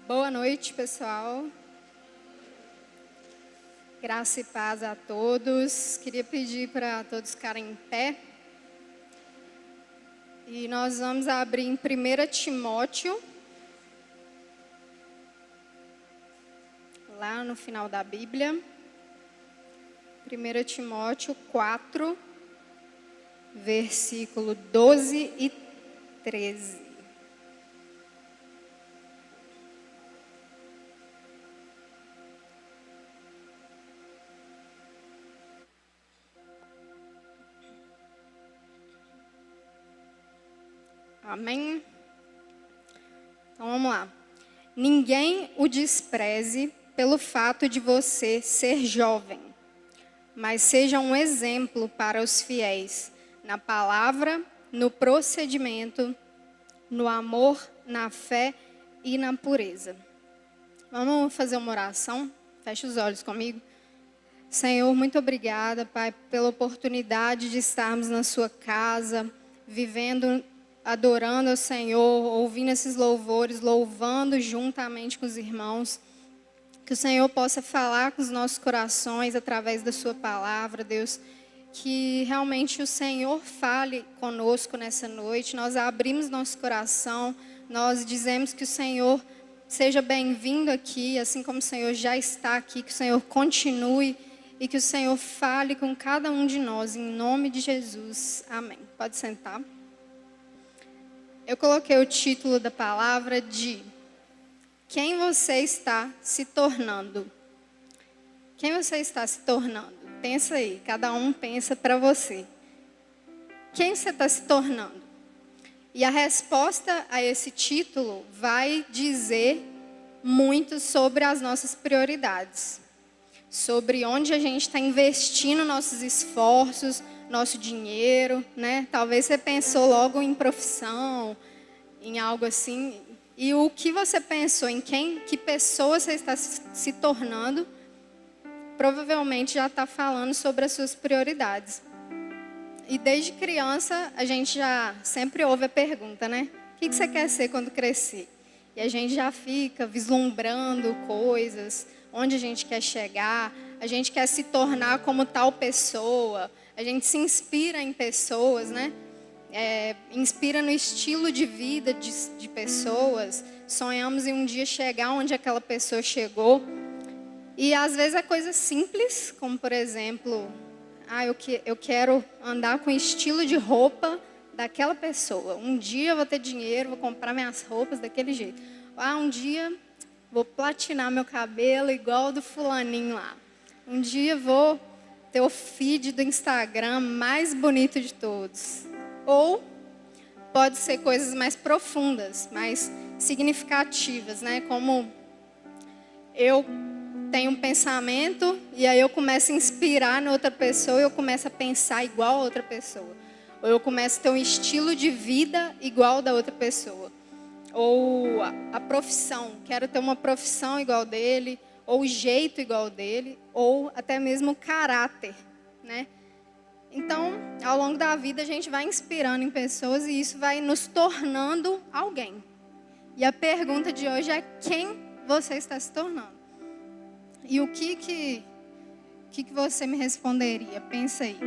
Boa noite, pessoal. Graça e paz a todos. Queria pedir para todos ficarem em pé. E nós vamos abrir em 1 Timóteo, lá no final da Bíblia. 1 Timóteo 4, versículo 12 e 13. Amém? Então vamos lá. Ninguém o despreze pelo fato de você ser jovem, mas seja um exemplo para os fiéis na palavra, no procedimento, no amor, na fé e na pureza. Vamos fazer uma oração? Feche os olhos comigo. Senhor, muito obrigada, Pai, pela oportunidade de estarmos na sua casa, vivendo, adorando ao Senhor, ouvindo esses louvores, louvando juntamente com os irmãos. Que o Senhor possa falar com os nossos corações através da sua palavra, Deus. Que realmente o Senhor fale conosco nessa noite. Nós abrimos nosso coração, nós dizemos que o Senhor seja bem-vindo aqui, assim como o Senhor já está aqui, que o Senhor continue e que o Senhor fale com cada um de nós, em nome de Jesus. Amém. Pode sentar. Eu coloquei o título da palavra de Quem você está se tornando? Quem você está se tornando? Pensa aí, cada um pensa para você. Quem você está se tornando? E a resposta a esse título vai dizer muito sobre as nossas prioridades. Sobre onde a gente está investindo nossos esforços, nosso dinheiro, né? Talvez você pensou logo em profissão, em algo assim. E o que você pensou, em que pessoa você está se tornando, provavelmente já está falando sobre as suas prioridades. E desde criança, a gente já sempre ouve a pergunta, né? O que você quer ser quando crescer? E a gente já fica vislumbrando coisas, onde a gente quer chegar, a gente quer se tornar como tal pessoa, a gente se inspira em pessoas, né? Inspira no estilo de vida de pessoas, sonhamos em um dia chegar onde aquela pessoa chegou. E às vezes é coisa simples, como por exemplo, eu quero andar com o estilo de roupa daquela pessoa. Um dia eu vou ter dinheiro, vou comprar minhas roupas daquele jeito. Um dia vou platinar meu cabelo igual do fulaninho lá. Um dia vou ter o feed do Instagram mais bonito de todos. Ou pode ser coisas mais profundas, mais significativas, né? Como eu tenho um pensamento e aí eu começo a inspirar na outra pessoa e eu começo a pensar igual a outra pessoa. Ou eu começo a ter um estilo de vida igual da outra pessoa. Ou a profissão, quero ter uma profissão igual dele, ou o jeito igual dele, ou até mesmo o caráter, né? Então, ao longo da vida, a gente vai inspirando em pessoas e isso vai nos tornando alguém. E a pergunta de hoje é: quem você está se tornando? E o que você me responderia? Pensa aí.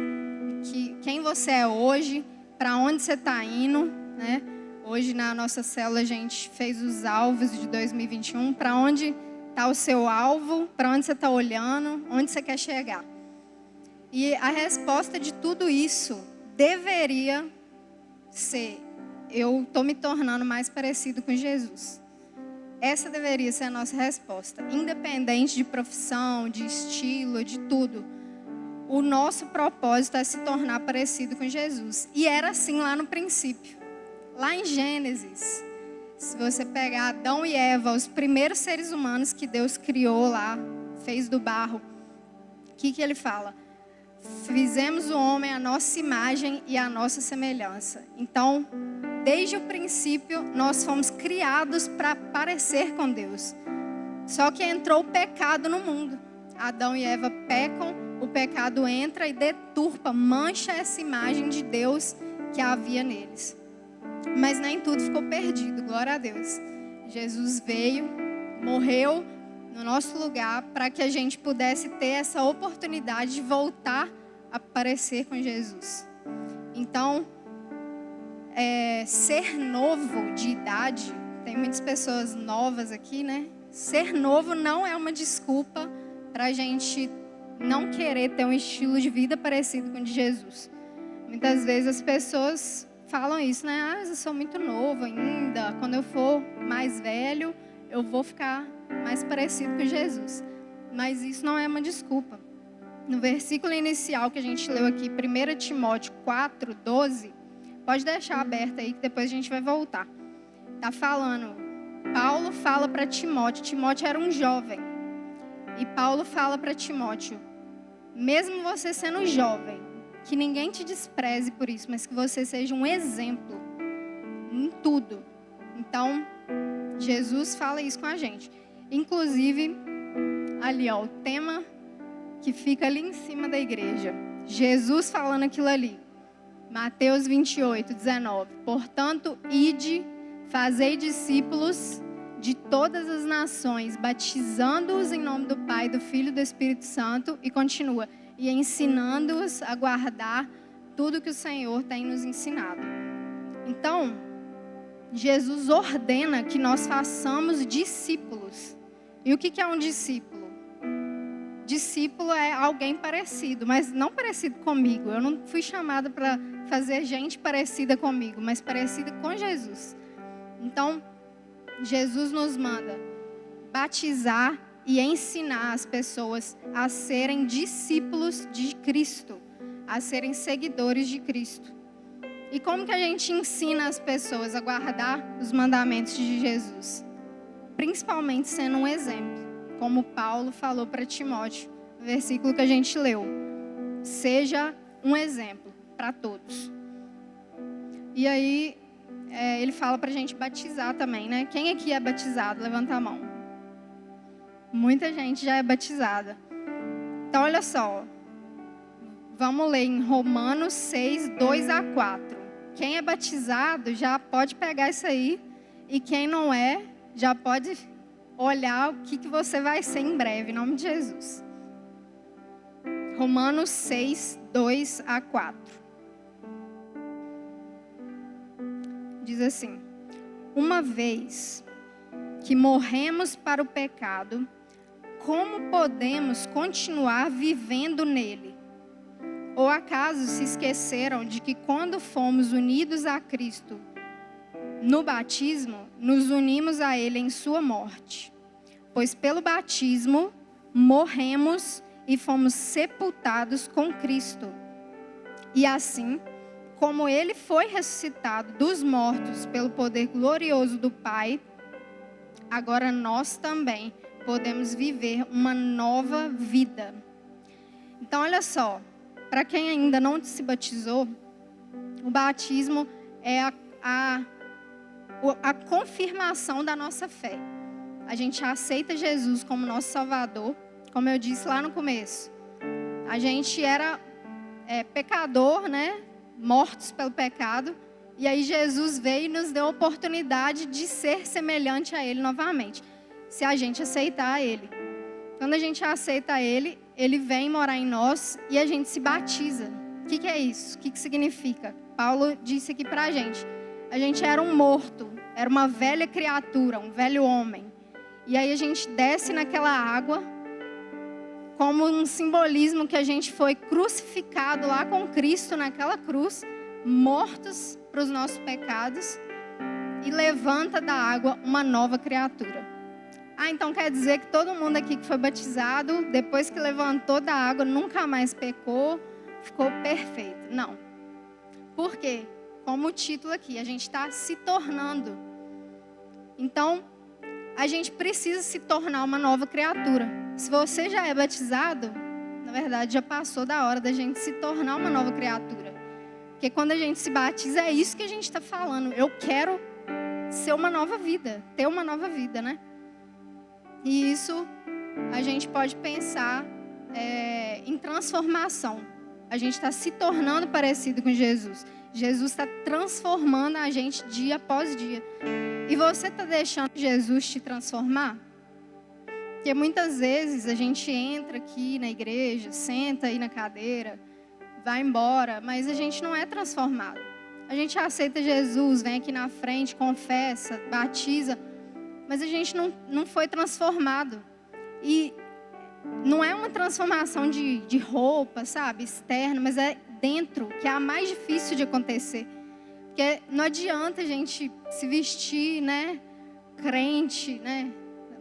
Quem você é hoje? Para onde você está indo? Né? Hoje, na nossa célula, a gente fez os alvos de 2021. Para onde está o seu alvo? Para onde você está olhando? Onde você quer chegar? E a resposta de tudo isso deveria ser: eu estou me tornando mais parecido com Jesus. Essa deveria ser a nossa resposta. Independente de profissão, de estilo, de tudo. O nosso propósito é se tornar parecido com Jesus. E era assim lá no princípio. Lá em Gênesis, se você pegar Adão e Eva, os primeiros seres humanos que Deus criou lá, fez do barro, o que ele fala? Fizemos o homem à nossa imagem e à nossa semelhança. Então, desde o princípio, nós fomos criados para parecer com Deus. Só que entrou o pecado no mundo. Adão e Eva pecam, o pecado entra e deturpa, mancha essa imagem de Deus que havia neles. Mas nem tudo ficou perdido, glória a Deus. Jesus veio, morreu no nosso lugar para que a gente pudesse ter essa oportunidade de voltar a parecer com Jesus. Então, ser novo de idade, tem muitas pessoas novas aqui, né? Ser novo não é uma desculpa para a gente não querer ter um estilo de vida parecido com o de Jesus. Muitas vezes as pessoas falam isso, né? Ah, eu sou muito novo ainda. Quando eu for mais velho, eu vou ficar mais parecido com Jesus. Mas isso não é uma desculpa. No versículo inicial que a gente leu aqui, 1 Timóteo 4, 12, pode deixar aberto aí que depois a gente vai voltar. Tá falando, Paulo fala para Timóteo. Timóteo era um jovem. E Paulo fala para Timóteo, mesmo você sendo jovem, que ninguém te despreze por isso, mas que você seja um exemplo em tudo. Então, Jesus fala isso com a gente. Inclusive, ali ó, o tema que fica ali em cima da igreja. Jesus falando aquilo ali. Mateus 28, 19. Portanto, ide, fazei discípulos de todas as nações, batizando-os em nome do Pai, do Filho e do Espírito Santo, e continua, e ensinando-os a guardar tudo que o Senhor tem nos ensinado. Então, Jesus ordena que nós façamos discípulos. E o que é um discípulo? Discípulo é alguém parecido, mas não parecido comigo. Eu não fui chamada para fazer gente parecida comigo, mas parecida com Jesus. Então, Jesus nos manda batizar e ensinar as pessoas a serem discípulos de Cristo, a serem seguidores de Cristo. E como que a gente ensina as pessoas a guardar os mandamentos de Jesus? Principalmente sendo um exemplo, como Paulo falou para Timóteo, no versículo que a gente leu. Seja um exemplo para todos. E aí, ele fala para a gente batizar também, né? Quem aqui é batizado? Levanta a mão. Muita gente já é batizada. Então, olha só. Vamos ler em Romanos 6, 2 a 4. Quem é batizado já pode pegar isso aí. E quem não é, já pode olhar o que você vai ser em breve, em nome de Jesus. Romanos 6, 2 a 4. Diz assim: uma vez que morremos para o pecado, como podemos continuar vivendo nele? Ou acaso se esqueceram de que quando fomos unidos a Cristo no batismo, nos unimos a Ele em sua morte? Pois pelo batismo morremos e fomos sepultados com Cristo. E assim, como Ele foi ressuscitado dos mortos pelo poder glorioso do Pai, agora nós também podemos viver uma nova vida. Então, olha só, para quem ainda não se batizou, o batismo é a confirmação da nossa fé. A gente aceita Jesus como nosso Salvador, como eu disse lá no começo. A gente era pecador, né? Mortos pelo pecado. E aí Jesus veio e nos deu a oportunidade de ser semelhante a Ele novamente, se a gente aceitar Ele. Quando a gente aceita Ele, Ele vem morar em nós e a gente se batiza. O que é isso? O que significa? Paulo disse aqui pra gente. A gente era um morto, era uma velha criatura, um velho homem. E aí a gente desce naquela água, como um simbolismo que a gente foi crucificado lá com Cristo naquela cruz, mortos para os nossos pecados, e levanta da água uma nova criatura. Ah, então quer dizer que todo mundo aqui que foi batizado, depois que levantou da água, nunca mais pecou, ficou perfeito. Não. Por quê? Como o título aqui, a gente está se tornando. Então, a gente precisa se tornar uma nova criatura. Se você já é batizado, na verdade já passou da hora da gente se tornar uma nova criatura. Porque quando a gente se batiza, é isso que a gente está falando. Eu quero ser uma nova vida, ter uma nova vida, né? E isso a gente pode pensar em transformação. A gente está se tornando parecido com Jesus. Jesus está transformando a gente dia após dia. E você está deixando Jesus te transformar? Porque muitas vezes a gente entra aqui na igreja, senta aí na cadeira, vai embora, mas a gente não é transformado. A gente aceita Jesus, vem aqui na frente, confessa, batiza, mas a gente não foi transformado. E não é uma transformação de roupa, sabe, externa, mas é dentro, que é a mais difícil de acontecer. Porque não adianta a gente se vestir, né, crente, né,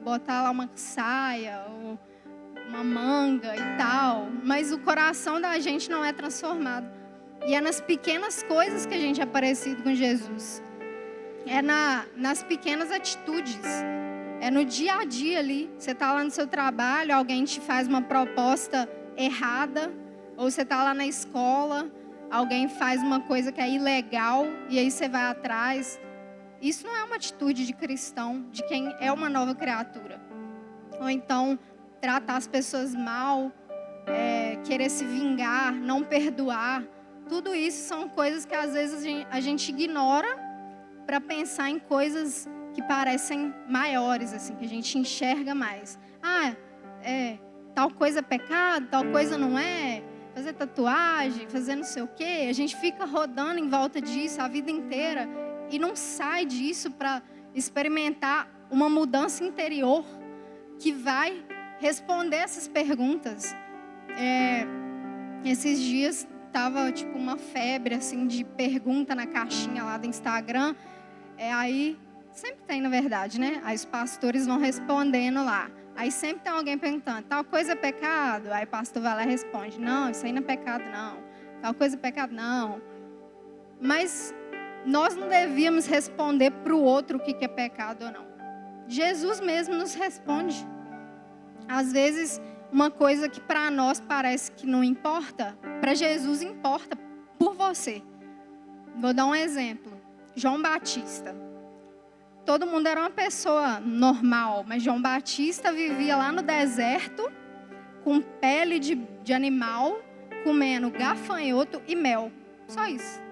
botar lá uma saia ou uma manga e tal, mas o coração da gente não é transformado. E é nas pequenas coisas que a gente é parecido com Jesus. É nas pequenas atitudes. É no dia a dia ali. Você está lá no seu trabalho, alguém te faz uma proposta errada, ou você está lá na escola, alguém faz uma coisa que é ilegal e aí você vai atrás. Isso não é uma atitude de cristão, de quem é uma nova criatura. Ou então tratar as pessoas mal, querer se vingar, não perdoar. Tudo isso são coisas que às vezes a gente ignora para pensar em coisas que parecem maiores, assim, que a gente enxerga mais. Tal coisa é pecado, tal coisa não é. Fazer tatuagem, fazer não sei o quê. A gente fica rodando em volta disso a vida inteira e não sai disso para experimentar uma mudança interior que vai responder essas perguntas. Esses dias tava tipo uma febre assim de pergunta na caixinha lá do Instagram. Aí sempre tem, na verdade, né? Aí os pastores vão respondendo lá. Aí sempre tem alguém perguntando: tal coisa é pecado? Aí o pastor vai lá e responde: não, isso aí não é pecado não. Tal coisa é pecado não. Mas nós não devíamos responder para o outro o que é pecado ou não. Jesus mesmo nos responde. Às vezes, uma coisa que para nós parece que não importa, para Jesus importa por você. Vou dar um exemplo. João Batista. Todo mundo era uma pessoa normal, mas João Batista vivia lá no deserto, com pele de animal, comendo gafanhoto e mel. Só isso.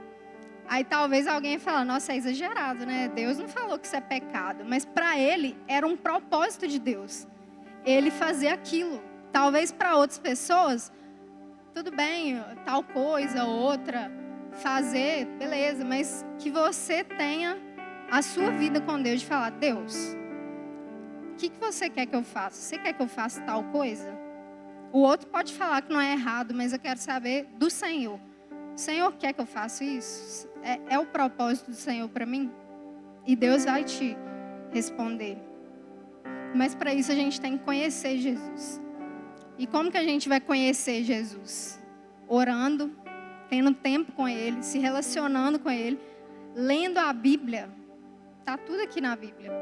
Aí talvez alguém fale: nossa, é exagerado, né? Deus não falou que isso é pecado. Mas para ele era um propósito de Deus. Ele fazer aquilo. Talvez para outras pessoas, tudo bem, tal coisa, outra, fazer, beleza. Mas que você tenha a sua vida com Deus, de falar: Deus, o que você quer que eu faça? Você quer que eu faça tal coisa? O outro pode falar que não é errado, mas eu quero saber do Senhor. O Senhor quer que eu faça isso? É o propósito do Senhor para mim? E Deus vai te responder. Mas para isso a gente tem que conhecer Jesus. E como que a gente vai conhecer Jesus? Orando, tendo tempo com Ele, se relacionando com Ele, lendo a Bíblia. Está tudo aqui na Bíblia.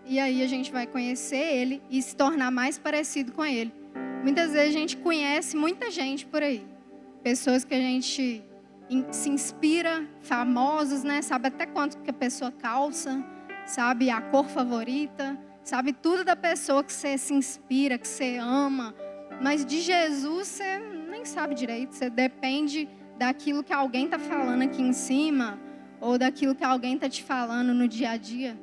E aí a gente vai conhecer Ele e se tornar mais parecido com Ele. Muitas vezes a gente conhece muita gente por aí. Pessoas que a gente se inspira, famosos, né? Sabe até quanto que a pessoa calça, sabe a cor favorita, sabe tudo da pessoa que você se inspira, que você ama. Mas de Jesus você nem sabe direito. Você depende daquilo que alguém está falando aqui em cima, ou daquilo que alguém está te falando no dia a dia.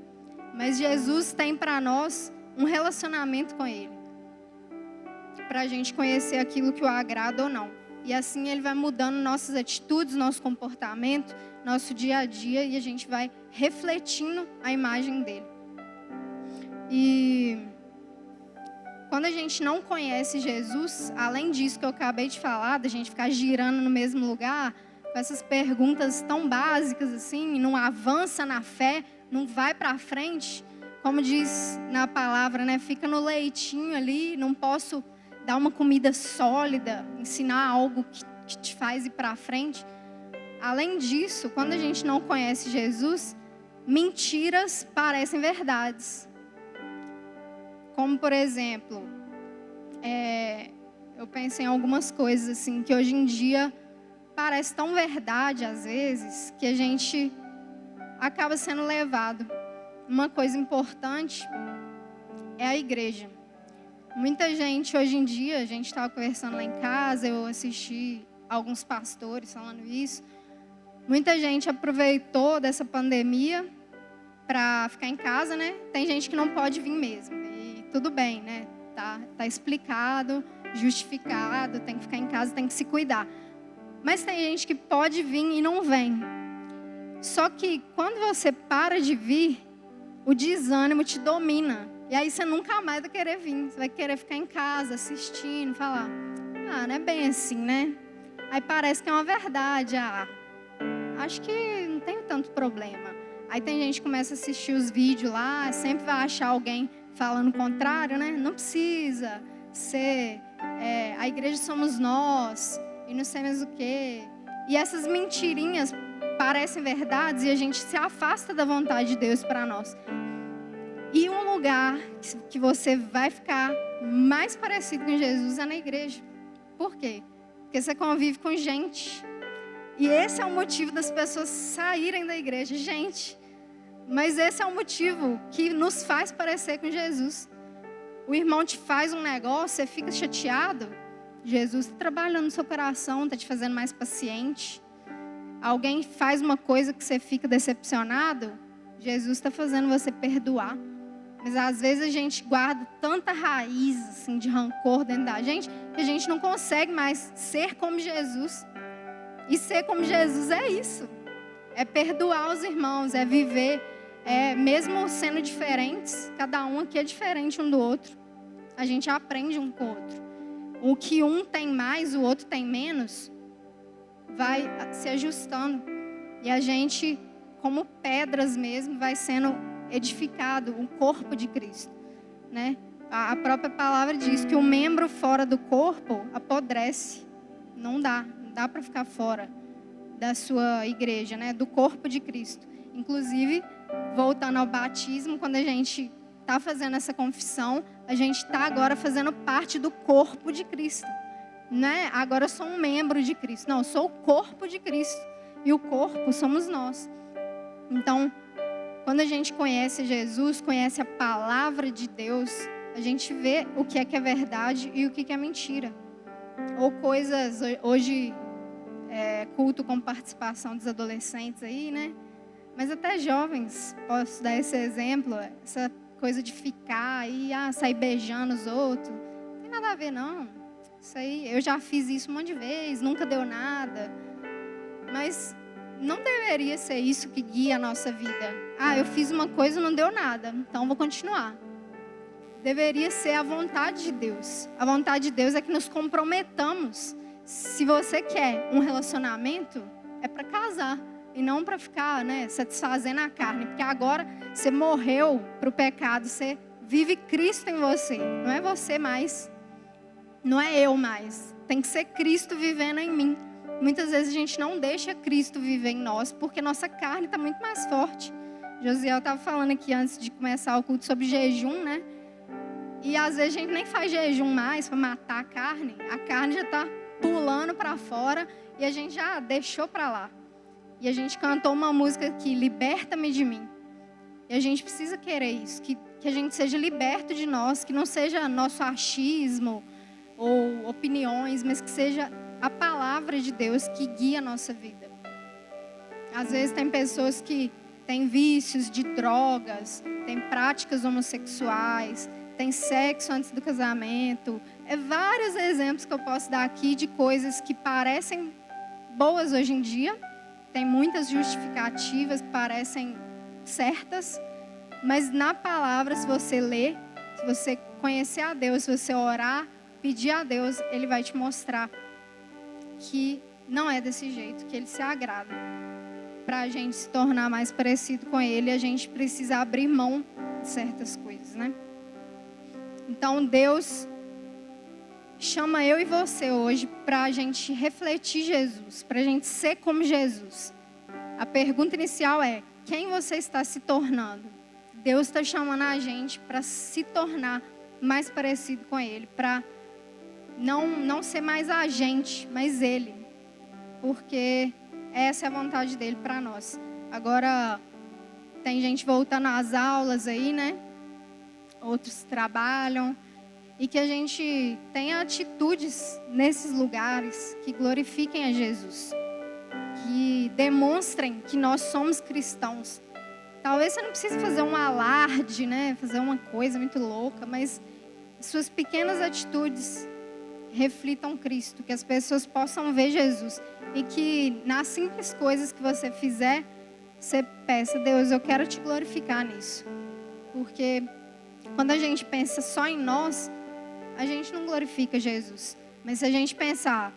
Mas Jesus tem para nós um relacionamento com Ele, para a gente conhecer aquilo que o agrada ou não. E assim Ele vai mudando nossas atitudes, nosso comportamento, nosso dia a dia, e a gente vai refletindo a imagem dEle. E quando a gente não conhece Jesus, além disso que eu acabei de falar, da gente ficar girando no mesmo lugar, com essas perguntas tão básicas assim, não avança na fé, não vai para frente, como diz na palavra, né? Fica no leitinho ali, não posso dar uma comida sólida, ensinar algo que te faz ir para frente. Além disso, quando a gente não conhece Jesus, mentiras parecem verdades. Como, por exemplo, eu pensei em algumas coisas assim, que hoje em dia parece tão verdade às vezes, que a gente acaba sendo levado. Uma coisa importante é a igreja. Muita gente hoje em dia, a gente estava conversando lá em casa, eu assisti alguns pastores falando isso. Muita gente aproveitou dessa pandemia para ficar em casa, né? Tem gente que não pode vir mesmo. E tudo bem, né? Tá explicado, justificado, tem que ficar em casa, tem que se cuidar. Mas tem gente que pode vir e não vem. Só que quando você para de vir, o desânimo te domina. E aí você nunca mais vai querer vir. Você vai querer ficar em casa, assistindo, falar: não é bem assim, né? Aí parece que é uma verdade. Acho que não tem tanto problema. Aí tem gente que começa a assistir os vídeos lá, sempre vai achar alguém falando o contrário, né? Não precisa ser, a igreja somos nós, e não sei mais o quê. E essas mentirinhas parecem verdades e a gente se afasta da vontade de Deus para nós. E um lugar que você vai ficar mais parecido com Jesus é na igreja. Por quê? Porque você convive com gente. E esse é o motivo das pessoas saírem da igreja. Gente, mas esse é o motivo que nos faz parecer com Jesus. O irmão te faz um negócio, você fica chateado. Jesus está trabalhando no seu coração, está te fazendo mais paciente. Alguém faz uma coisa que você fica decepcionado, Jesus está fazendo você perdoar. Mas às vezes a gente guarda tanta raiz assim, de rancor dentro da gente, que a gente não consegue mais ser como Jesus. E ser como Jesus é isso. É perdoar os irmãos, é viver, mesmo sendo diferentes, cada um aqui é diferente um do outro. A gente aprende um com o outro. O que um tem mais, o outro tem menos, vai se ajustando. E a gente, como pedras mesmo, vai sendo edificado, o corpo de Cristo, né? A própria palavra diz que o membro fora do corpo apodrece. Não dá para ficar fora da sua igreja, né? Do corpo de Cristo. Inclusive, voltando ao batismo, quando a gente está fazendo essa confissão, a gente está agora fazendo parte do corpo de Cristo, né? Agora eu sou um membro de Cristo. Não, eu sou o corpo de Cristo. E o corpo somos nós. Então, quando a gente conhece Jesus, conhece a palavra de Deus, a gente vê o que é verdade e o que é mentira. Ou coisas, hoje, culto com participação dos adolescentes aí, né? Mas até jovens, posso dar esse exemplo, essa coisa de ficar e sair beijando os outros. Não tem nada a ver, não. Isso aí, eu já fiz isso um monte de vezes, nunca deu nada. Mas não deveria ser isso que guia a nossa vida. Eu fiz uma coisa e não deu nada, então vou continuar. Deveria ser a vontade de Deus. A vontade de Deus é que nos comprometamos. Se você quer um relacionamento, é para casar. E não para ficar, satisfazendo a carne. Porque agora você morreu para o pecado. Você vive Cristo em você. Não é você mais. Não é eu mais. Tem que ser Cristo vivendo em mim. Muitas vezes a gente não deixa Cristo viver em nós. Porque nossa carne está muito mais forte. Josiel estava falando aqui antes de começar o culto sobre jejum, né? E às vezes a gente nem faz jejum mais para matar a carne. A carne já está pulando para fora e a gente já deixou para lá. E a gente cantou uma música aqui, Liberta-me de mim. E a gente precisa querer isso, que a gente seja liberto de nós, que não seja nosso achismo ou opiniões, mas que seja a palavra de Deus que guia a nossa vida. Às vezes tem pessoas que têm vícios de drogas, têm práticas homossexuais, têm sexo antes do casamento. Vários exemplos que eu posso dar aqui de coisas que parecem boas hoje em dia. Tem muitas justificativas que parecem certas, mas na palavra, se você ler, se você conhecer a Deus, se você orar, pedir a Deus, Ele vai te mostrar que não é desse jeito, que Ele se agrada. Para a gente se tornar mais parecido com Ele, a gente precisa abrir mão de certas coisas, né? Então, Deus chama eu e você hoje para a gente refletir Jesus, para a gente ser como Jesus. A pergunta inicial é: quem você está se tornando? Deus está chamando a gente para se tornar mais parecido com Ele, para não ser mais a gente, mas Ele, porque essa é a vontade dele para nós. Agora, tem gente voltando às aulas aí, né? Outros trabalham. E que a gente tenha atitudes nesses lugares que glorifiquem a Jesus. Que demonstrem que nós somos cristãos. Talvez você não precise fazer um alarde, né? Fazer uma coisa muito louca, mas suas pequenas atitudes reflitam Cristo, que as pessoas possam ver Jesus e que nas simples coisas que você fizer, você peça: Deus, eu quero te glorificar nisso. Porque quando a gente pensa só em nós, a gente não glorifica Jesus. Mas se a gente pensar,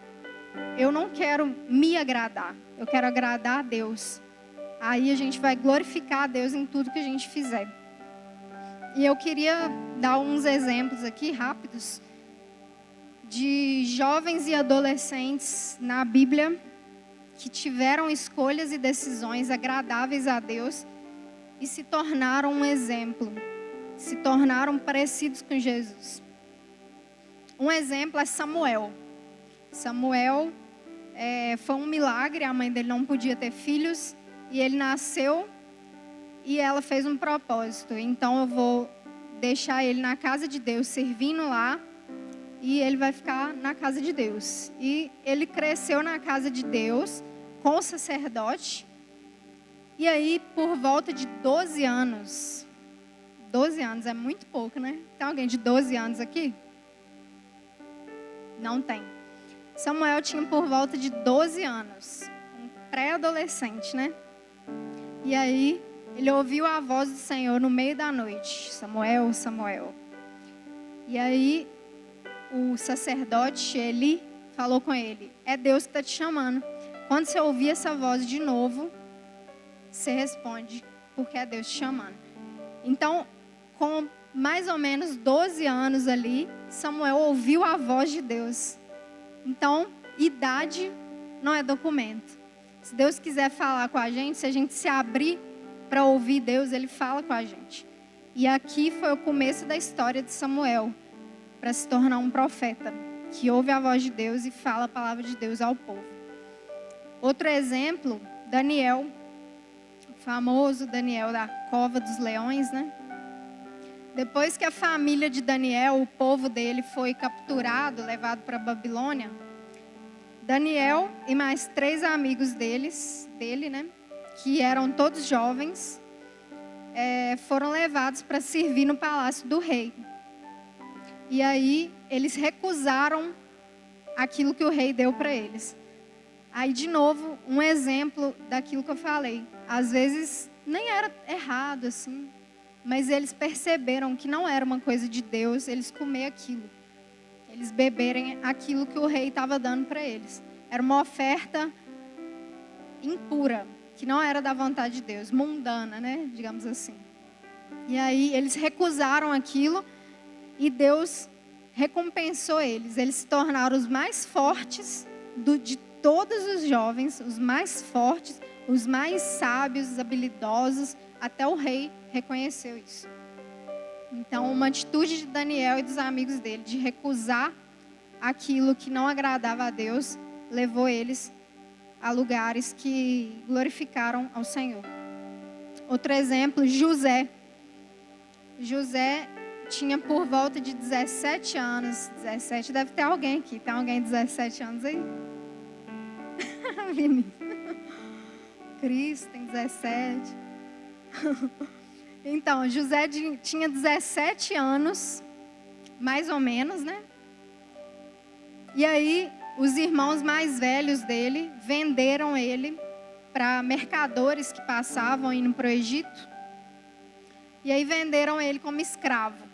eu não quero me agradar, eu quero agradar a Deus, aí a gente vai glorificar a Deus em tudo que a gente fizer. E eu queria dar uns exemplos aqui rápidos de jovens e adolescentes na Bíblia que tiveram escolhas e decisões agradáveis a Deus e se tornaram um exemplo, se tornaram parecidos com Jesus. Um exemplo é Samuel. Samuel foi um milagre, a mãe dele não podia ter filhos e ele nasceu e ela fez um propósito. Então eu vou deixar ele na casa de Deus, servindo lá, e ele vai ficar na casa de Deus. E ele cresceu na casa de Deus com o sacerdote. E aí, por volta de 12 anos, 12 anos é muito pouco, né? Tem alguém de 12 anos aqui? Não tem. Samuel tinha por volta de 12 anos, um pré-adolescente, né? E aí, ele ouviu a voz do Senhor no meio da noite: Samuel, Samuel. E aí, o sacerdote, ele falou com ele: é Deus que está te chamando. Quando você ouvir essa voz de novo, você responde, porque é Deus te chamando. Então, com mais ou menos 12 anos ali, Samuel ouviu a voz de Deus. Então, idade não é documento. Se Deus quiser falar com a gente, se a gente se abrir para ouvir Deus, Ele fala com a gente. E aqui foi o começo da história de Samuel, para se tornar um profeta, que ouve a voz de Deus e fala a palavra de Deus ao povo. Outro exemplo, Daniel, o famoso Daniel da cova dos leões, né? Depois que a família de Daniel, o povo dele, foi capturado, levado para a Babilônia, Daniel e mais 3 amigos dele, né, que eram todos jovens, foram levados para servir no palácio do rei. E aí eles recusaram aquilo que o rei deu para eles. Aí, de novo, um exemplo daquilo que eu falei. Às vezes nem era errado assim, mas eles perceberam que não era uma coisa de Deus eles comer aquilo. Eles beberem aquilo que o rei estava dando para eles. Era uma oferta impura, que não era da vontade de Deus, mundana, né? Digamos assim. E aí eles recusaram aquilo e Deus recompensou eles. Eles se tornaram os mais fortes de todos os jovens, os mais fortes, os mais sábios, os habilidosos. Até o rei reconheceu isso. Então, uma atitude de Daniel e dos amigos dele de recusar aquilo que não agradava a Deus levou eles a lugares que glorificaram ao Senhor. Outro exemplo, José. José tinha por volta de 17 anos. 17, deve ter alguém aqui. Tem alguém de 17 anos aí? Vinícius. Cris tem 17. Então, José tinha 17 anos, mais ou menos, né? E aí, os irmãos mais velhos dele venderam ele para mercadores que passavam indo para o Egito. E aí venderam ele como escravo.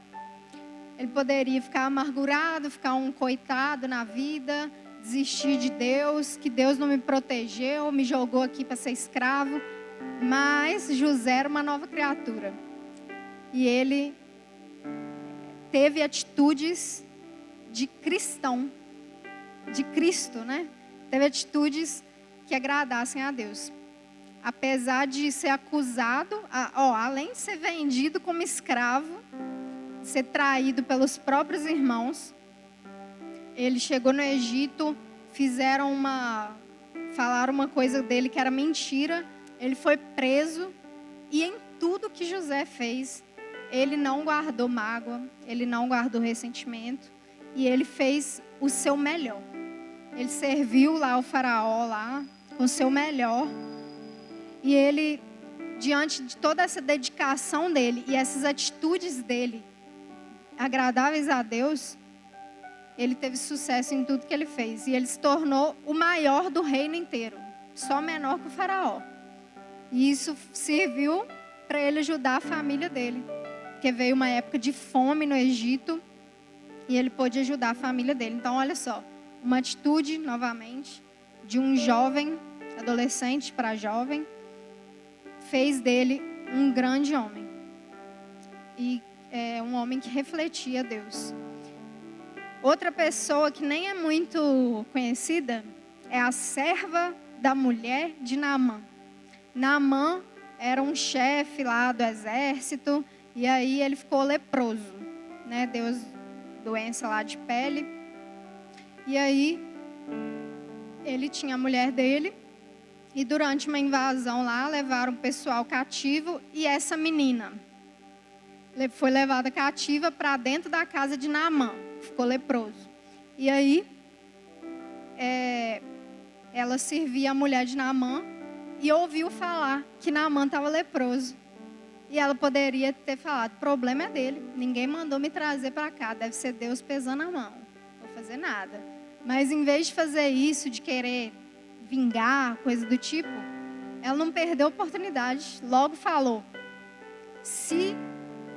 Ele poderia ficar amargurado, ficar um coitado na vida, desistir de Deus, que Deus não me protegeu, me jogou aqui para ser escravo. Mas José era uma nova criatura. E ele teve atitudes de cristão, de Cristo, né? Teve atitudes que agradassem a Deus. Apesar de ser acusado, além de ser vendido como escravo, ser traído pelos próprios irmãos, ele chegou no Egito, falaram uma coisa dele que era mentira, ele foi preso e em tudo que José fez, ele não guardou mágoa, ele não guardou ressentimento e ele fez o seu melhor. Ele serviu lá o faraó lá com o seu melhor e ele, diante de toda essa dedicação dele e essas atitudes dele agradáveis a Deus, ele teve sucesso em tudo que ele fez. E ele se tornou o maior do reino inteiro, só menor que o faraó. E isso serviu para ele ajudar a família dele, porque veio uma época de fome no Egito e ele pôde ajudar a família dele. Então, olha só, uma atitude, novamente, de um jovem, adolescente para jovem, fez dele um grande homem. E um homem que refletia Deus. Outra pessoa que nem é muito conhecida é a serva da mulher de Naamã. Naamã era um chefe lá do exército e aí ele ficou leproso, né? Deu doença lá de pele. E aí ele tinha a mulher dele e durante uma invasão lá levaram o pessoal cativo e essa menina foi levada cativa para dentro da casa de Naamã. Ficou leproso. E aí, ela servia a mulher de Naamã e ouviu falar que Naamã estava leproso. E ela poderia ter falado, o problema é dele. Ninguém mandou me trazer para cá. Deve ser Deus pesando a mão. Não vou fazer nada. Mas em vez de fazer isso, de querer vingar, coisa do tipo, ela não perdeu a oportunidade. Logo falou, se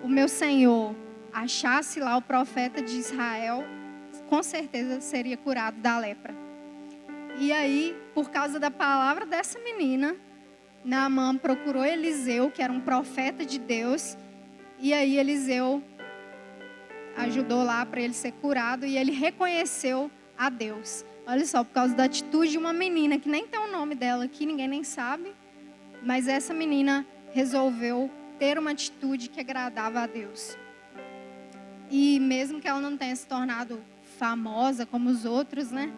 o meu Senhor achasse lá o profeta de Israel, com certeza seria curado da lepra. E aí, por causa da palavra dessa menina, Naamã procurou Eliseu, que era um profeta de Deus, e aí Eliseu ajudou lá para ele ser curado, e ele reconheceu a Deus. Olha só, por causa da atitude de uma menina, que nem tem o nome dela aqui, ninguém nem sabe, mas essa menina resolveu ter uma atitude que agradava a Deus. E mesmo que ela não tenha se tornado famosa como os outros, né?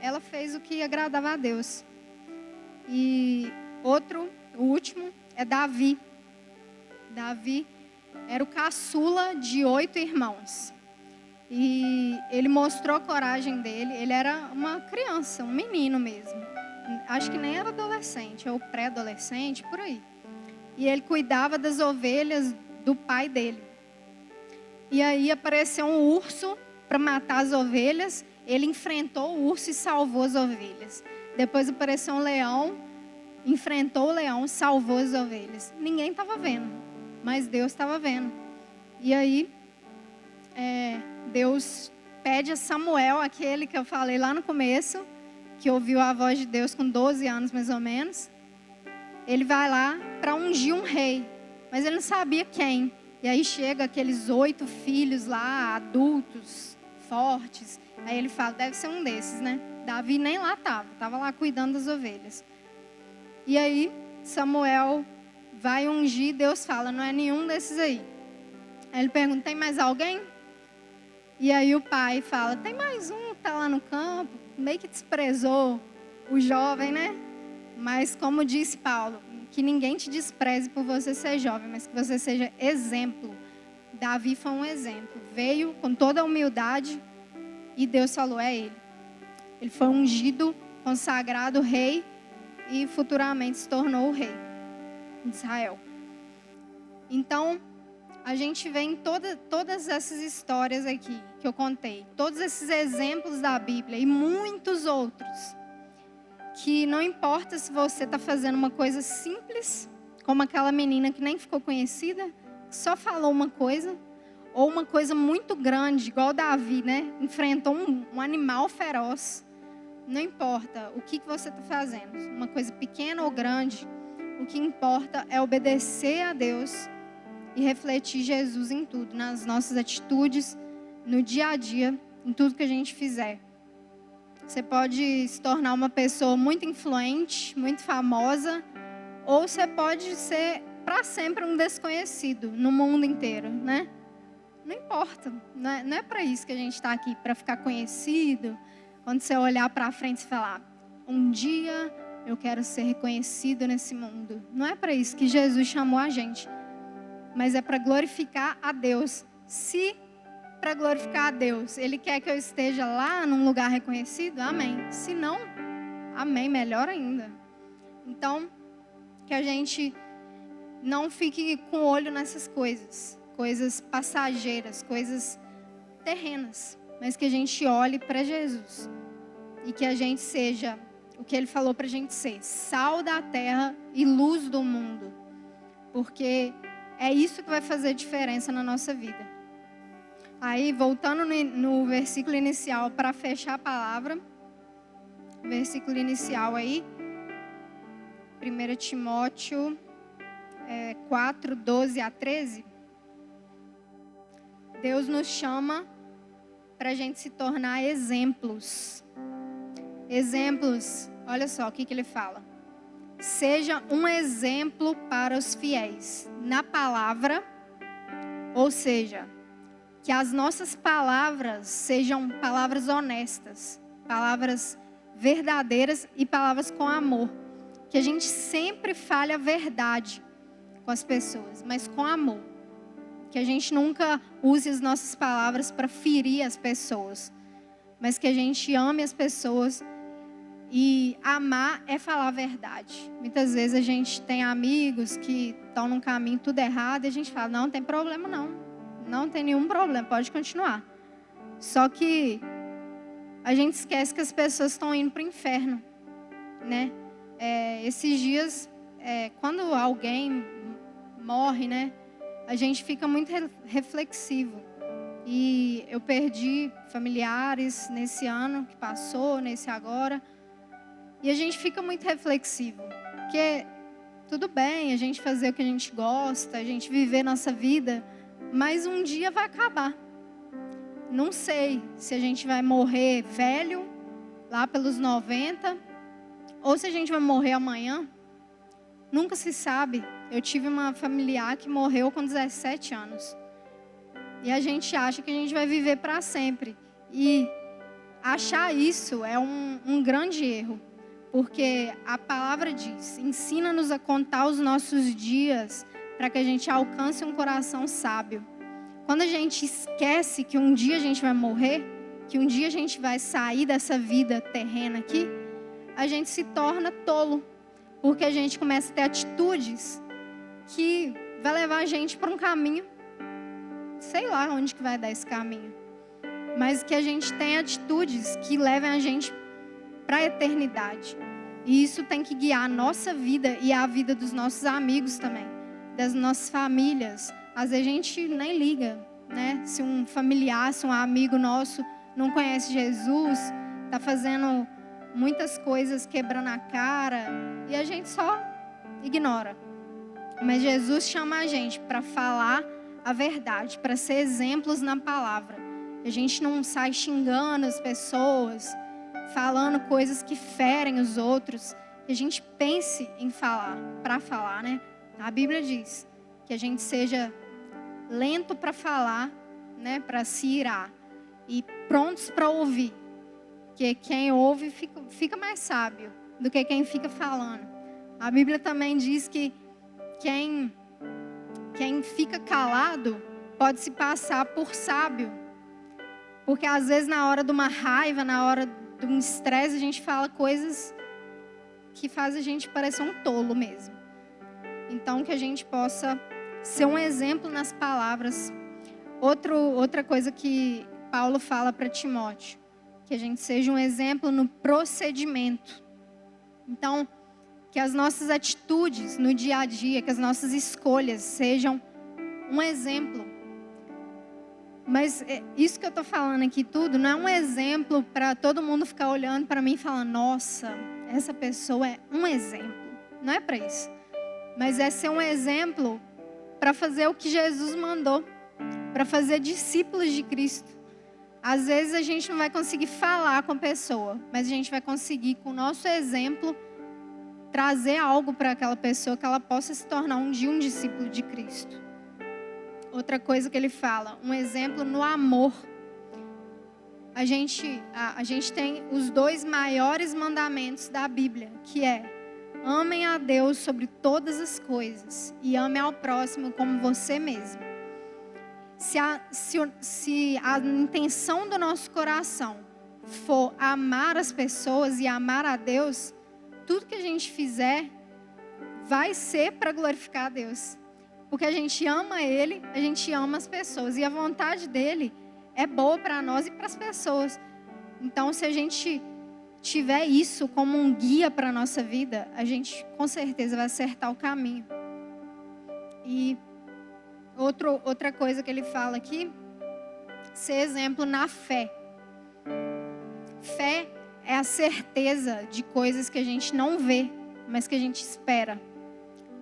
Ela fez o que agradava a Deus. E o último, é Davi. Davi era o caçula de 8 irmãos. E ele mostrou a coragem dele. Ele era uma criança, um menino mesmo. Acho que nem era adolescente, ou pré-adolescente, por aí. E ele cuidava das ovelhas do pai dele. E aí apareceu um urso para matar as ovelhas. Ele enfrentou o urso e salvou as ovelhas. Depois apareceu um leão, enfrentou o leão, salvou as ovelhas. Ninguém estava vendo, mas Deus estava vendo. E aí, Deus pede a Samuel, aquele que eu falei lá no começo, que ouviu a voz de Deus com 12 anos mais ou menos. Ele vai lá para ungir um rei, mas ele não sabia quem. E aí chega aqueles 8 filhos lá, adultos, fortes. Aí ele fala, deve ser um desses, né? Davi nem lá estava lá cuidando das ovelhas. E aí Samuel vai ungir, Deus fala, não é nenhum desses aí. Aí ele pergunta, tem mais alguém? E aí o pai fala, tem mais um, tá lá no campo. Meio que desprezou o jovem, né? Mas como disse Paulo, que ninguém te despreze por você ser jovem, mas que você seja exemplo. Davi foi um exemplo. Veio com toda a humildade e Deus falou, é ele. Ele foi ungido, consagrado rei e futuramente se tornou o rei de Israel. Então, a gente vê em todas essas histórias aqui que eu contei, todos esses exemplos da Bíblia e muitos outros, que não importa se você está fazendo uma coisa simples, como aquela menina que nem ficou conhecida, só falou uma coisa, ou uma coisa muito grande, igual Davi, né? Enfrentou um animal feroz. Não importa o que você está fazendo, uma coisa pequena ou grande, o que importa é obedecer a Deus e refletir Jesus em tudo, nas nossas atitudes, no dia a dia, em tudo que a gente fizer. Você pode se tornar uma pessoa muito influente, muito famosa, ou você pode ser para sempre um desconhecido no mundo inteiro, né? Não importa, não é para isso que a gente está aqui, para ficar conhecido. Quando você olhar para frente e falar, um dia eu quero ser reconhecido nesse mundo. Não é para isso que Jesus chamou a gente, mas é para glorificar a Deus. Se para glorificar a Deus Ele quer que eu esteja lá num lugar reconhecido, amém. Se não, amém, melhor ainda. Então, que a gente não fique com o olho nessas coisas passageiras, coisas terrenas, mas que a gente olhe para Jesus e que a gente seja o que Ele falou para a gente ser, sal da terra e luz do mundo, porque é isso que vai fazer diferença na nossa vida. Aí, voltando no versículo inicial, para fechar a palavra, versículo inicial aí, 1 Timóteo 4, 12 a 13, Deus nos chama para a gente se tornar exemplos. Exemplos, olha só o que Ele fala. Seja um exemplo para os fiéis na palavra, ou seja, que as nossas palavras sejam palavras honestas, palavras verdadeiras e palavras com amor. Que a gente sempre fale a verdade com as pessoas, mas com amor. Que a gente nunca use as nossas palavras para ferir as pessoas, mas que a gente ame as pessoas. E amar é falar a verdade. Muitas vezes a gente tem amigos que estão num caminho tudo errado e a gente fala, não tem problema não. Não tem nenhum problema, pode continuar. Só que a gente esquece que as pessoas estão indo para o inferno, né? Esses dias, quando alguém morre, né? A gente fica muito reflexivo. E eu perdi familiares nesse ano que passou, nesse agora. E a gente fica muito reflexivo, porque tudo bem a gente fazer o que a gente gosta, a gente viver nossa vida, mas um dia vai acabar. Não sei se a gente vai morrer velho, lá pelos 90, ou se a gente vai morrer amanhã. Nunca se sabe. Eu tive uma familiar que morreu com 17 anos. E a gente acha que a gente vai viver para sempre. E achar isso é um grande erro. Porque a palavra diz, ensina-nos a contar os nossos dias para que a gente alcance um coração sábio. Quando a gente esquece que um dia a gente vai morrer, que um dia a gente vai sair dessa vida terrena aqui, a gente se torna tolo. Porque a gente começa a ter atitudes que vai levar a gente para um caminho, sei lá onde que vai dar esse caminho. Mas que a gente tem atitudes que levem a gente para a eternidade. E isso tem que guiar a nossa vida e a vida dos nossos amigos também, das nossas famílias. Às vezes a gente nem liga, né? Se um familiar, se um amigo nosso não conhece Jesus, está fazendo muitas coisas quebrando a cara e a gente só ignora. Mas Jesus chama a gente para falar a verdade, para ser exemplos na palavra. A gente não sai xingando as pessoas, falando coisas que ferem os outros. Que a gente pense em falar, para falar, né? A Bíblia diz que a gente seja lento para falar, né? Para se irar. E prontos para ouvir. Porque quem ouve fica mais sábio do que quem fica falando. A Bíblia também diz que quem fica calado pode se passar por sábio. Porque às vezes na hora de uma raiva, na hora de um estresse, a gente fala coisas que faz a gente parecer um tolo mesmo. Então que a gente possa ser um exemplo nas palavras. Outra coisa que Paulo fala para Timóteo, que a gente seja um exemplo no procedimento. Então, que as nossas atitudes no dia a dia, que as nossas escolhas sejam um exemplo. Mas isso que eu estou falando aqui tudo não é um exemplo para todo mundo ficar olhando para mim e falando, nossa, essa pessoa é um exemplo. Não é para isso. Mas é ser um exemplo para fazer o que Jesus mandou, para fazer discípulos de Cristo. Às vezes a gente não vai conseguir falar com a pessoa, mas a gente vai conseguir, com o nosso exemplo, trazer algo para aquela pessoa que ela possa se tornar um dia um discípulo de Cristo. Outra coisa que ele fala, um exemplo no amor. A gente tem os 2 maiores mandamentos da Bíblia, que é: amem a Deus sobre todas as coisas e amem ao próximo como você mesmo. Se a intenção do nosso coração for amar as pessoas e amar a Deus, tudo que a gente fizer vai ser para glorificar a Deus. Porque a gente ama Ele, a gente ama as pessoas. E a vontade dEle é boa para nós e para as pessoas. Então, se a gente tiver isso como um guia para a nossa vida, a gente com certeza vai acertar o caminho. E outra coisa que ele fala aqui, ser exemplo na fé. Fé é a certeza de coisas que a gente não vê, mas que a gente espera.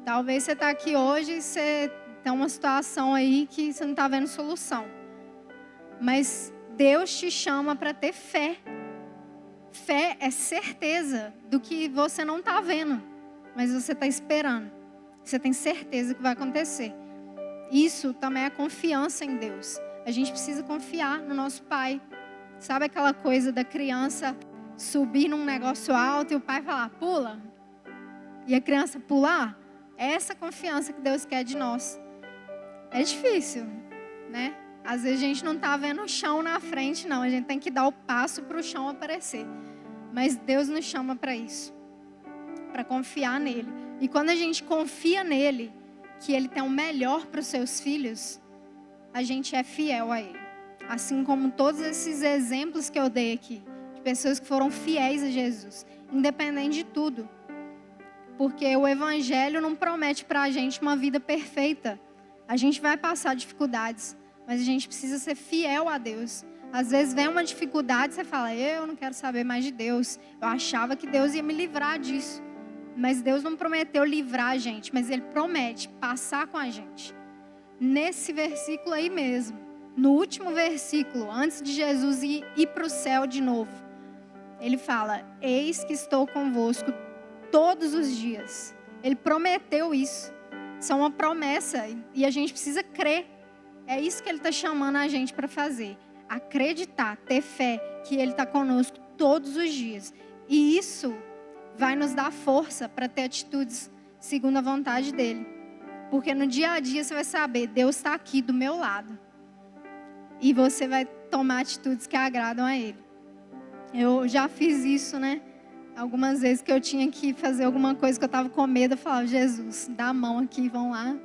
Talvez você está aqui hoje e você tem uma situação aí que você não está vendo solução. Mas Deus te chama para ter fé. Fé é certeza do que você não está vendo, mas você está esperando. Você tem certeza que vai acontecer. Isso também é confiança em Deus. A gente precisa confiar no nosso Pai. Sabe aquela coisa da criança subir num negócio alto e o pai falar, pula? E a criança pular? É essa confiança que Deus quer de nós. É difícil, né? Às vezes a gente não está vendo o chão na frente, não. A gente tem que dar o passo para o chão aparecer. Mas Deus nos chama para isso. Para confiar nele. E quando a gente confia nele, que ele tem o melhor para os seus filhos, a gente é fiel a ele. Assim como todos esses exemplos que eu dei aqui, de pessoas que foram fiéis a Jesus, independente de tudo. Porque o evangelho não promete para a gente uma vida perfeita. A gente vai passar dificuldades, mas a gente precisa ser fiel a Deus. Às vezes vem uma dificuldade e você fala, eu não quero saber mais de Deus. Eu achava que Deus ia me livrar disso. Mas Deus não prometeu livrar a gente, mas Ele promete passar com a gente. Nesse versículo aí mesmo, no último versículo, antes de Jesus ir para o céu de novo, Ele fala, eis que estou convosco todos os dias. Ele prometeu isso. Isso é uma promessa e a gente precisa crer. É isso que Ele está chamando a gente para fazer. Acreditar, ter fé que Ele está conosco todos os dias. E isso vai nos dar força para ter atitudes segundo a vontade dEle. Porque no dia a dia você vai saber, Deus está aqui do meu lado. E você vai tomar atitudes que agradam a Ele. Eu já fiz isso, né? Algumas vezes que eu tinha que fazer alguma coisa que eu estava com medo, eu falava, Jesus, dá a mão aqui, vão lá.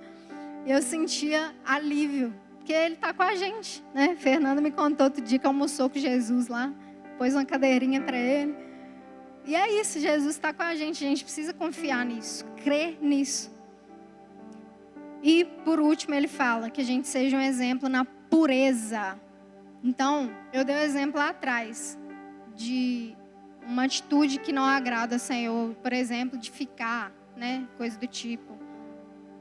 E eu sentia alívio, porque Ele está com a gente, né? Fernanda me contou outro dia que almoçou com Jesus lá, pôs uma cadeirinha para Ele. E é isso, Jesus está com a gente precisa confiar nisso, crer nisso. E por último ele fala que a gente seja um exemplo na pureza. Então, eu dei um exemplo lá atrás de uma atitude que não agrada ao Senhor, por exemplo, de ficar, né, coisa do tipo.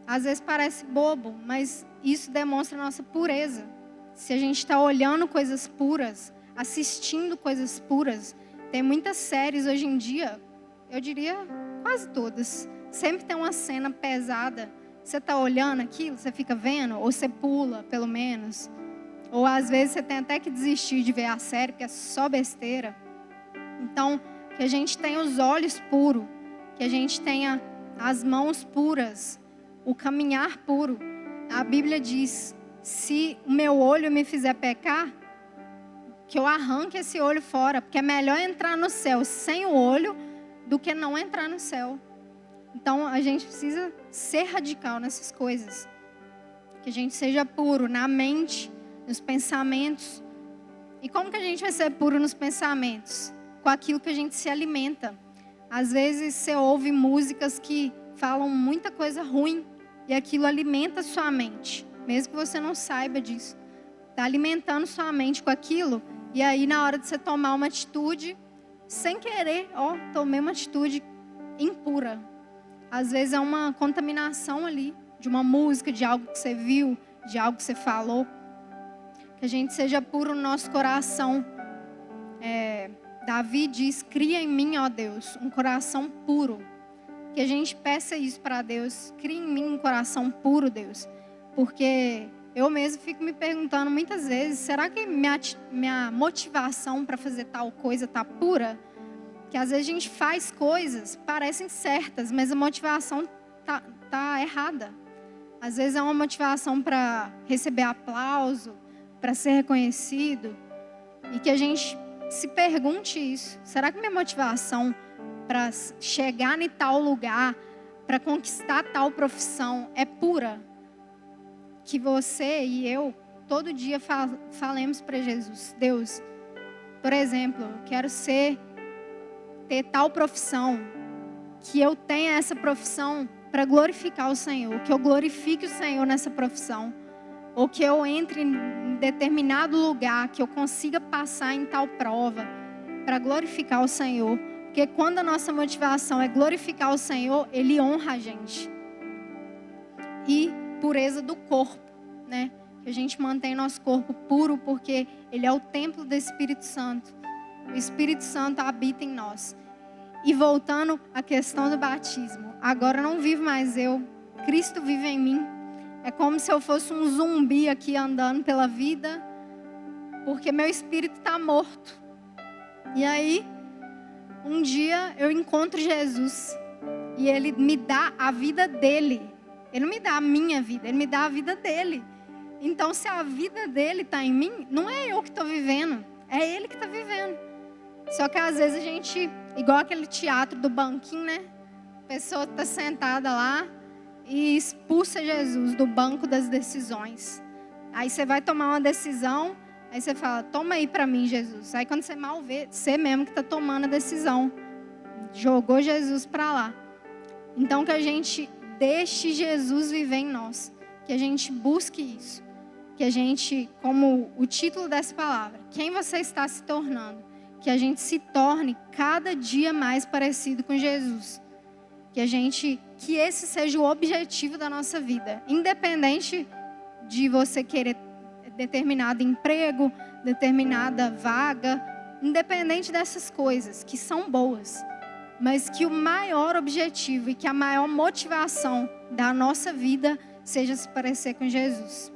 Às vezes parece bobo, mas isso demonstra a nossa pureza. Se a gente está olhando coisas puras, assistindo coisas puras, tem muitas séries hoje em dia, eu diria quase todas, sempre tem uma cena pesada. Você está olhando aquilo, você fica vendo, ou você pula, pelo menos. Ou às vezes você tem até que desistir de ver a série, porque é só besteira. Então, que a gente tenha os olhos puros, que a gente tenha as mãos puras, o caminhar puro. A Bíblia diz, se o meu olho me fizer pecar, que eu arranque esse olho fora, porque é melhor entrar no céu sem o olho do que não entrar no céu. Então, a gente precisa ser radical nessas coisas. Que a gente seja puro na mente, nos pensamentos. E como que a gente vai ser puro nos pensamentos? Com aquilo que a gente se alimenta. Às vezes, você ouve músicas que falam muita coisa ruim e aquilo alimenta a sua mente, mesmo que você não saiba disso. Está alimentando sua mente com aquilo. E aí, na hora de você tomar uma atitude, sem querer, tomei uma atitude impura. Às vezes é uma contaminação ali, de uma música, de algo que você viu, de algo que você falou. Que a gente seja puro no nosso coração. Davi diz, cria em mim, ó Deus, um coração puro. Que a gente peça isso para Deus, cria em mim um coração puro, Deus. Porque eu mesmo fico me perguntando muitas vezes, será que minha motivação para fazer tal coisa está pura? Que às vezes a gente faz coisas, parecem certas, mas a motivação tá errada. Às vezes é uma motivação para receber aplauso, para ser reconhecido. E que a gente se pergunte isso. Será que minha motivação para chegar em tal lugar, para conquistar tal profissão é pura, que você e eu todo dia falemos para Jesus: Deus, por exemplo, eu quero ter tal profissão, que eu tenha essa profissão para glorificar o Senhor, que eu glorifique o Senhor nessa profissão, ou que eu entre em determinado lugar, que eu consiga passar em tal prova para glorificar o Senhor. Porque quando a nossa motivação é glorificar o Senhor, Ele honra a gente. E pureza do corpo, né? Que a gente mantém nosso corpo puro, porque Ele é o templo do Espírito Santo. O Espírito Santo habita em nós. E voltando à questão do batismo, agora não vivo mais eu, Cristo vive em mim. É como se eu fosse um zumbi aqui andando pela vida, porque meu espírito está morto. E aí, um dia eu encontro Jesus e Ele me dá a vida dele. Ele não me dá a minha vida, Ele me dá a vida dele. Então, se a vida dele está em mim, não é eu que estou vivendo, é Ele que está vivendo. Só que às vezes a gente, igual aquele teatro do banquinho, né? A pessoa está sentada lá e expulsa Jesus do banco das decisões. Aí você vai tomar uma decisão, aí você fala: toma aí para mim, Jesus. Aí quando você mal vê, você mesmo que está tomando a decisão. Jogou Jesus para lá. Então que a gente deixe Jesus viver em nós. Que a gente busque isso. Que a gente, como o título dessa palavra, quem você está se tornando? Que a gente se torne cada dia mais parecido com Jesus. Que esse seja o objetivo da nossa vida. Independente de você querer determinado emprego, determinada vaga, independente dessas coisas que são boas, mas que o maior objetivo e que a maior motivação da nossa vida seja se parecer com Jesus.